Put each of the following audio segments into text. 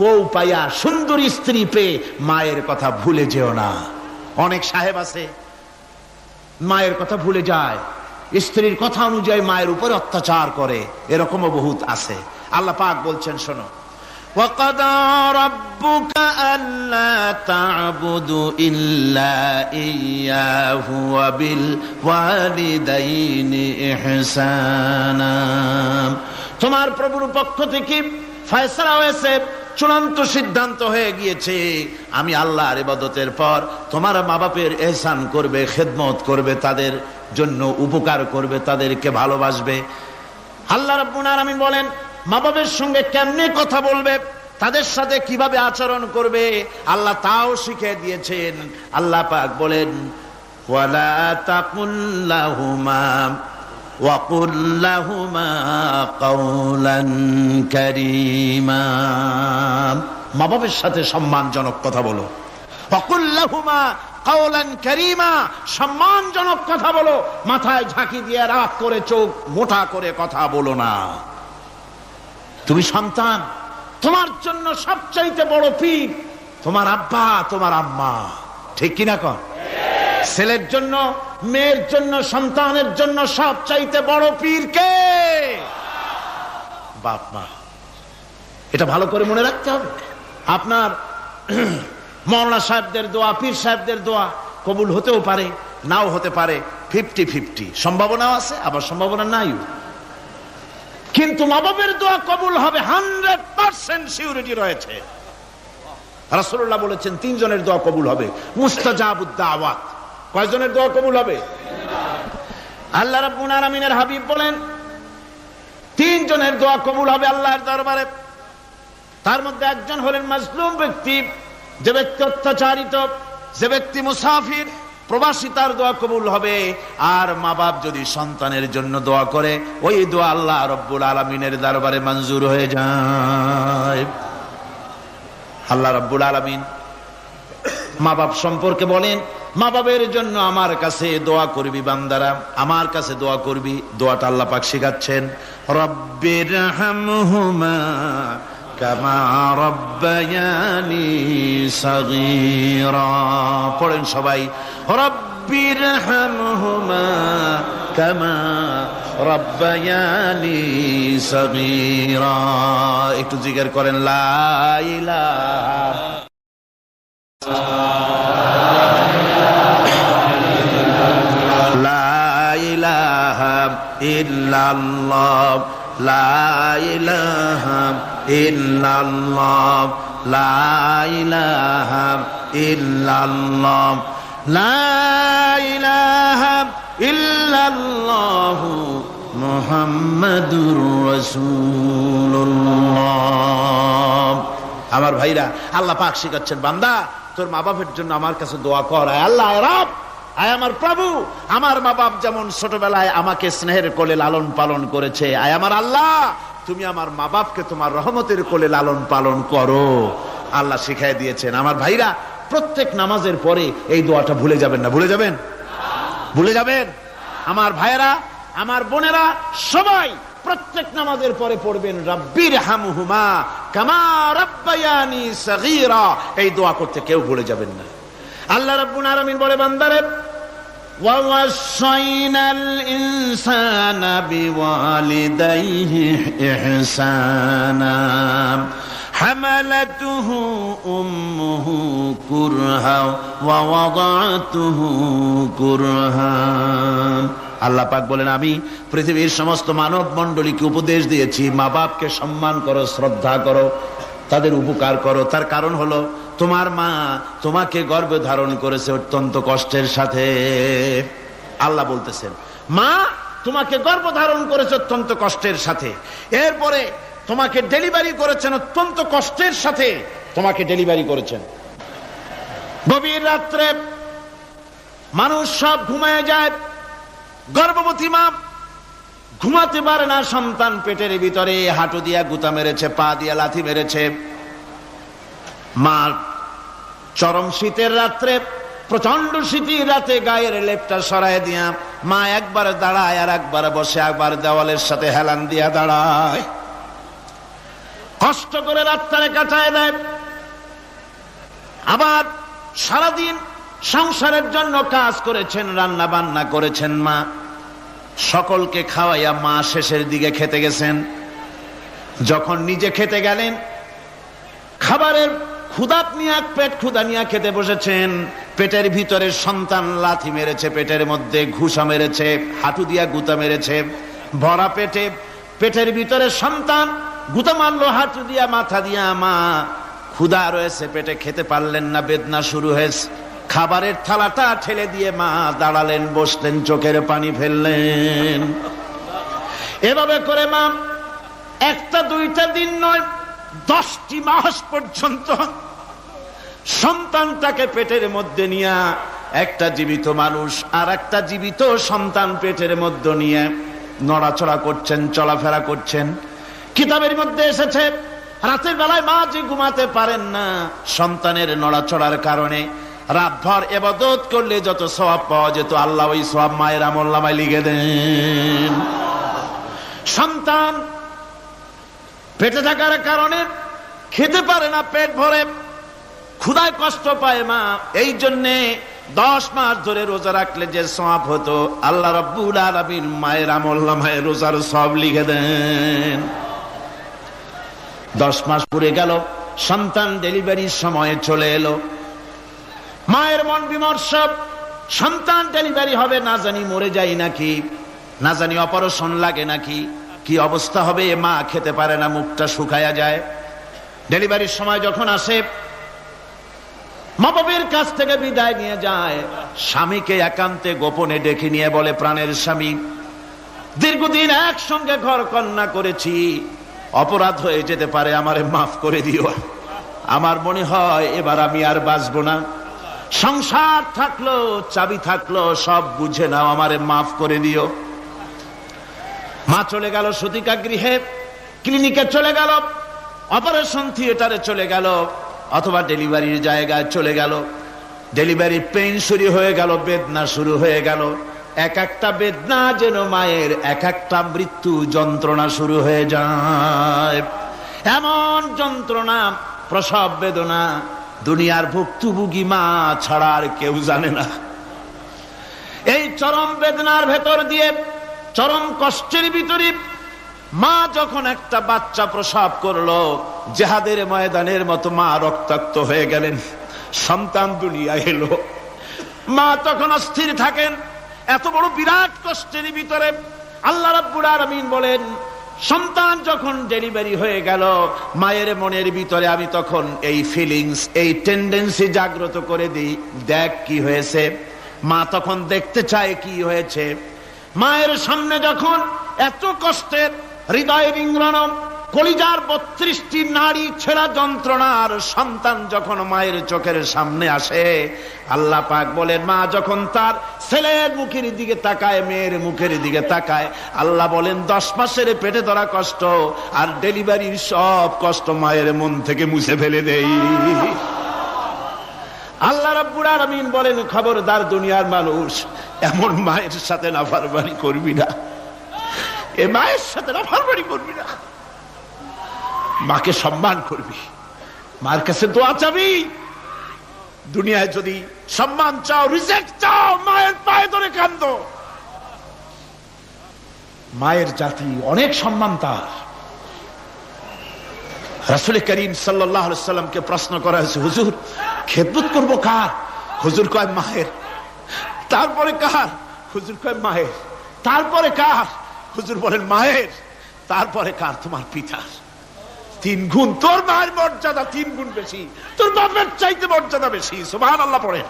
বউ পাইয়া সুন্দরী স্ত্রী পেয়ে মায়ের কথা ভুলে যেও না। অনেক সাহেব আছে মায়ের কথা ভুলে যায়, স্ত্রীর কথা অনুযায়ী মায়ের উপরে অত্যাচার করে, এরকমও বহুত আছে। আল্লাহ পাক বলছেন, শোনো, وَقَضَى رَبُّكَ أَلَّا تَعْبُدُوا إِلَّا إِيَّاهُ وَبِالْوَالِدَيْنِ إِحْسَانًا। তোমার প্রভুর পক্ষ থেকে ফয়সালা হয়েছে, চূড়ান্ত সিদ্ধান্ত হয়ে গিয়েছে, আমি আল্লাহর ইবাদতের পর তোমার মা বাপের ইহসান করবে, খেদমত করবে, তাদের জন্য উপকার করবে, তাদেরকে ভালোবাসবে। আল্লাহ রাব্বুল আলামিন বলেন মা বাবার সঙ্গে কেমনে কথা বলবে, তাদের সাথে কিভাবে আচরণ করবে, আল্লাহ তাও শিখিয়ে দিয়েছেন। আল্লাহ পাক বলেন, ওয়ালা তাকুল লাহুমা وَقُلْ لَهُمَا قَوْلًا كَرِيمًا। মা বাবার সাথে সম্মানজনক কথা বলো। وَقُلْ لَهُمَا قَوْلًا كَرِيمًا, সম্মানজনক কথা বলো, মাথায় ঝাঁকি দিয়ে রাগ করে চোখ মোটা করে কথা বলো না। তুমি সন্তান, তোমার জন্য সবচাইতে বড় পীর তোমার আব্বা, তোমার আম্মা, ঠিক কিনা কর? ছেলের জন্য, মেয়ের জন্য, সন্তানের জন্য সবচাইতে বড় পীর কে? বাপ মা। এটা ভালো করে মনে রাখতে হবে। আপনার মাওলানা সাহেবদের দোয়া, পীর সাহেবদের দোয়া কবুল হতেও পারে, নাও হতে পারে, 50-50 সম্ভাবনাও আছে, আবার সম্ভাবনা নাই। কিন্তু মা বাবার দোয়া কবুল হবে 100% সিউরিটি রয়েছে। রাসূলুল্লাহ বলেছেন 3 জনের দোয়া কবুল হবে, মুস্তাজাবুদ দাওয়াত। কয়জনের দোয়া কবুল হবে? আল্লাহ রাব্বুল আলামিনের হাবিব বলেন 3 জনের দোয়া কবুল হবে আল্লাহর দরবারে। তার মধ্যে একজন হলেন মাজলুম ব্যক্তি, যে ব্যক্তি অত্যাচারিত, যে ব্যক্তি মুসাফির, প্রবাসী, তার দোয়া কবুল হবে। আর মা বাপ যদি সন্তানের জন্য দোয়া করে, ওই দোয়া আল্লাহ রাব্বুল আলামিনের দরবারে মঞ্জুর হয়ে যায়। আল্লাহ রাব্বুল আলামিন মা বাপ সম্পর্কে বলেন, মা বাবের জন্য আমার কাছে দোয়া করবি বান্দারা, আমার কাছে দোয়া করবি। দোয়াটা আল্লাহ পাক শিখাচ্ছেন, রব্বিরহামহুমা কামা রব্বায়ানি সাগীরা। পড়েন সবাই, রব্বিরহামহুমা কামা রব্বায়ানি সাগীরা। একটু জিকির করেন, লা ইলাহা ইল্লাল্লাহ, লা ইলাহা ইল্লাল্লাহ, লা ইলাহা ইল্লাল্লাহ, লা ইলাহা ইল্লাল্লাহ মুহাম্মাদুর রাসূলুল্লাহ। আমার ভাইরা, আল্লাহ পাক শিখাচ্ছেন, বান্দা তোর মা বাপের জন্য আমার কাছে দোয়া কর। আল্লাহ রব, আয় আমার প্রভু, আমার মা বাপ যেমন ছোটবেলায় আমাকে স্নেহের কোলে লালন পালন করেছে, আয় আমার আল্লাহ তুমি আমার মা বাপকে তোমার রহমতের কোলে লালন পালন করো। আল্লাহ শিখাই দিয়েছেন। আমার ভাইরা, প্রত্যেক নামাজের পরে এই দোয়াটা ভুলে যাবেন না। ভুলে যাবেন? ভুলে যাবেন? আমার ভাইরা, আমার বোনেরা, সবাই প্রত্যেক নামাজের পরে পড়বেন, রব্বিরহামহুমা কামা রব্বায়ানি সাগীরা। এই দোয়া করতে কেউ ভুলে যাবেন না। আল্লাহ রাব্বুল আলামিন বলে, বান্দারে, ওয়াসাইনাল ইনসানা বিওয়ালিদাইহি ইহসানা হামালাতুহু উম্মুহু কুরহা ওয়া ওয়াদাতুহু কুরহা। আল্লাহ পাক বলেন, আমি পৃথিবীর সমস্ত মানব মণ্ডলীকে উপদেশ দিয়েছি, মা বাপকে সম্মান করো, শ্রদ্ধা করো, তাদের উপকার করো। তার কারণ হলো তোমার মা তোমাকে গর্ভে ধারণ করেছে অত্যন্ত কষ্টের সাথে। আল্লাহ বলতেছেন, মা তোমাকে গর্ভ ধারণ করেছে অত্যন্ত কষ্টের সাথে, এরপরে তোমাকে ডেলিভারি করেছেন অত্যন্ত কষ্টের সাথে, তোমাকে ডেলিভারি করেছেন। গভীর রাত্রে মানুষ সব ঘুমায় যায়, গর্ভবতী মা ঘুমাতে পারে না, সন্তান পেটের ভিতরে, হাঁটু দিয়া গুতা মেরেছে, পা দিয়া লাথি মেরেছে। মা চরম শীতের রাত্রে, প্রচন্ড শীতের রাতে গায়ের লেপটা সরায় দিয়া মা একবার দাঁড়ায়, আর একবার বসে, একবার দেওয়ালের সাথে হেলান দিয়া দাঁড়ায়। কষ্ট করে রাতটারে কাটায় দেয়। আবার সারাদিন সংসারের জন্য কাজ করেছেন, রান্না বান্না করেছেন মা, সকলকে খাওয়াইয়া মা শেষের দিকে খেতে গেছেন। যখন নিজে খেতে গেলেন, খাবারের ক্ষুধাত নিয়ে পেট ক্ষুধা নিয়ে খেতে বসেছেন, পেটের ভিতরে সন্তান লাথি মেরেছে, পেটের মধ্যে ঘুষা মেরেছে, হাঁটু দিয়া গুতা মেরেছে, ভরা পেটে পেটের ভিতরে সন্তান গুতা মারলো হাঁটু দিয়া মাথা দিয়া। মা ক্ষুধা রয়েছে পেটে, খেতে পারলেন না, বেদনা শুরু হয়েছে। খাবারের থালাটা ঠেলে দিয়ে মা দাঁড়ালেন, বসলেন, চোখের পানি ফেললেন। এভাবে করে মা একটা দুইটা দিন নয়, 10টি মাস পর্যন্ত সন্তানটাকে পেটের মধ্যে নিয়ে, একটা জীবিত মানুষ আর একটা জীবিত সন্তান পেটের মধ্যে নিয়ে নড়াচড়া করছেন, চলাফেরা করছেন। কিতাবের মধ্যে এসেছে রাতের বেলায় মা যে ঘুমাতে পারেন না সন্তানের নড়াচড়ার কারণে, রাতভর ইবাদত করলে যত সওয়াব পাওয়া যেত আল্লাহ ওই সওয়াব মায়ের আমলনামায় লিখে দেন। সন্তান পেটে থাকার কারণে খেতে পারে না, পেট ভরে ক্ষুধায় কষ্ট পায় মা। এই জন্যে 10 মাস ধরে রোজা রাখলে যে সওয়াব হতো আল্লাহ রাব্বুল আলামিন মায়ের আমলনামায় রোজার সওয়াব লিখে দেন। 10 মাস পুরে গেল, সন্তান ডেলিভারির সময় চলে এলো। মায়ের মন বিমর্ষ, সন্তান ডেলিভারি হবে, না জানি মরে যাই নাকি, না জানি অপারেশন লাগে নাকি, কি অবস্থা হবে। মা খেতে পারে না, মুখটা শুকায়া যায়। ডেলিভারির সময় যখন আসে, মা বাবার কাছ থেকে বিদায় নিয়ে যায়, স্বামীকে একান্তে গোপনে ডেকে নিয়ে বলে, প্রাণের স্বামী, দীর্ঘদিন একসঙ্গে ঘর কন্যা করেছি, অপরাধ হয়ে যেতে পারে, আমারে মাফ করে দিও। আমার মনে হয় এবার আমি আর বাঁচবো না। সংসার থাকলো, চাবি থাকলো, সব বুঝে নাও, আমারে মাফ করে দিও। মা চলে গেল সতিকা গৃহে, ক্লিনিকে চলে গেল, অপারেশন থিয়েটারে চলে গেল, অথবা ডেলিভারির জায়গায় চলে গেল। ডেলিভারি পেইন শুরু হয়ে গেল, বেদনা শুরু হয়ে গেল। এক একটা বেদনা যেন মায়ের এক একটা মৃত্যু যন্ত্রণা শুরু হয়ে যায়। এমন যন্ত্রণা, প্রসব বেদনা দুনিয়ার ভুক্তভোগী মা ছাড়া আর কেউ জানে না। এই চরম বেদনার ভেতর দিয়ে, চরম কষ্টের ভিতরে মা যখন একটা বাচ্চা প্রসব করলো, জিহাদের ময়দানের মতো মা রক্তাক্ত হয়ে গেলেন, সন্তান দুনিয়া এলো। মা তখন অস্থির থাকেন। এত বড় বিরাট কষ্টের ভিতরে আল্লাহ রাব্বুল আলামিন বলেন, সন্তান যখন ডেলিভারি হয়ে গেল, মায়ের মনের ভিতরে আমি তখন এই ফিলিংস, এই টেন্ডেন্সি জাগ্রত করে দিই, দেখ কি হয়েছে। মা তখন দেখতে চায় কি হয়েছে। মায়ের সামনে যখন এত কষ্টের, হৃদয় রিংগ্রণ, কলিজার 32টি নাড়ি ছেঁড়া যন্ত্রণার সন্তান যখন মায়ের চোখের সামনে আসে, আল্লাহ পাক বলেন, মা যখন তার ছেলের মুখের দিকে তাকায়, মেয়ের মুখের দিকে তাকায়, আল্লাহ বলেন 10 মাসের পেটে ধরা কষ্ট আর ডেলিভারির সব কষ্ট মায়ের মন থেকে মুছে ফেলে দেই। আল্লাহ রাব্বুল আলামিন বলেন, খবরদার দুনিয়ার মানুষ, এমন মায়ের সাথে নাফরমানি করবি না, এ মায়ের সাথে নাফরমানি করবি না, মাকে সম্মান করবি, মার কাছে দোয়া চাবি। দুনিয়ায় যদি সম্মান চাও, রিজেক্ট চাও, মায়ের পায়ে ধরে কাঁদো। মায়ের জাতি অনেক সম্মান তার। রাসূল করিম সাল্লাল্লাহু আলাইহি সাল্লামকে প্রশ্ন করা হয়েছে, হুজুর খেদমত করব কার? হুজুর কয় মায়ের। তারপরে কার? হুজুর কয় মায়ের। তারপরে কার? হুজুর বলেন মায়ের। তারপরে কার? তোমার পিতার। 3 গুণ তোর মায়ের মর্যাদা, 3 গুণ বেশি, তোর বাপের চাইতে মর্যাদা বেশি। সুবহানাল্লাহ পড়ে।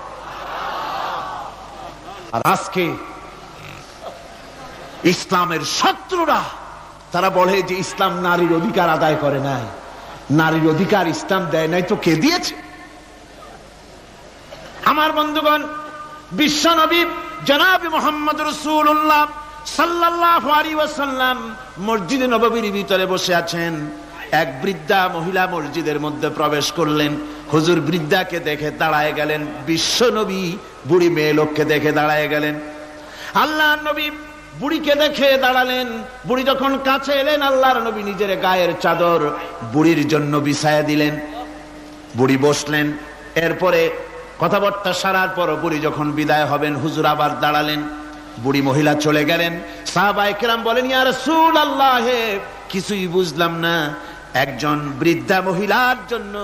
আর আজকে ইসলামের শত্রুরা তারা বলে যে ইসলাম নারীর অধিকার আদায় করে নাই। নারীর অধিকার ইসলাম দেয় নাই তো কে দিয়েছে? আমার বন্ধুগণ, বিশ্বনবী জনাব মুহাম্মদ রাসূলুল্লাহ সাল্লাল্লাহু আলাইহি ওয়াসাল্লাম মসজিদে নববীর ভিতরে বসে আছেন। এক বৃদ্ধা মহিলা মসজিদের মধ্যে প্রবেশ করলেন। হুজুর বৃদ্ধাকে দেখে দাঁড়ায় গেলেন, বিশ্বনবী বুড়ি মেয়ে লোককে দেখে দাঁড়ায় গেলেন। আল্লাহর নবী বুড়িকে দেখে দাঁড়ালেন। বুড়ি যখন কাছে এলেন, আল্লাহর নবী নিজের গায়ের চাদর বুড়ির জন্য বিছায়া দিলেন। বুড়ি বসলেন। এরপরে কথাবার্তা সারার পর বুড়ি যখন বিদায় হবেন, হুজুর আবার দাঁড়ালেন। বুড়ি মহিলা চলে গেলেন। সাহাবায়ে কেরাম বলেন, ইয়া রাসূলুল্লাহ, কিছুই বুঝলাম না, একজন বৃদ্ধা মহিলার জন্য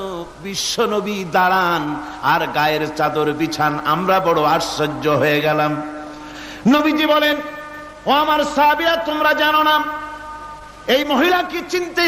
বিশ্ব নবী দাঁড়ান আর গায়ের চাদর বিছান, আমরা বড় আশ্চর্য হয়ে গেলাম। নবীজি বলেন, ও আমার সাহাবীরা, তোমরা জানো না এই মহিলা কি চিনতে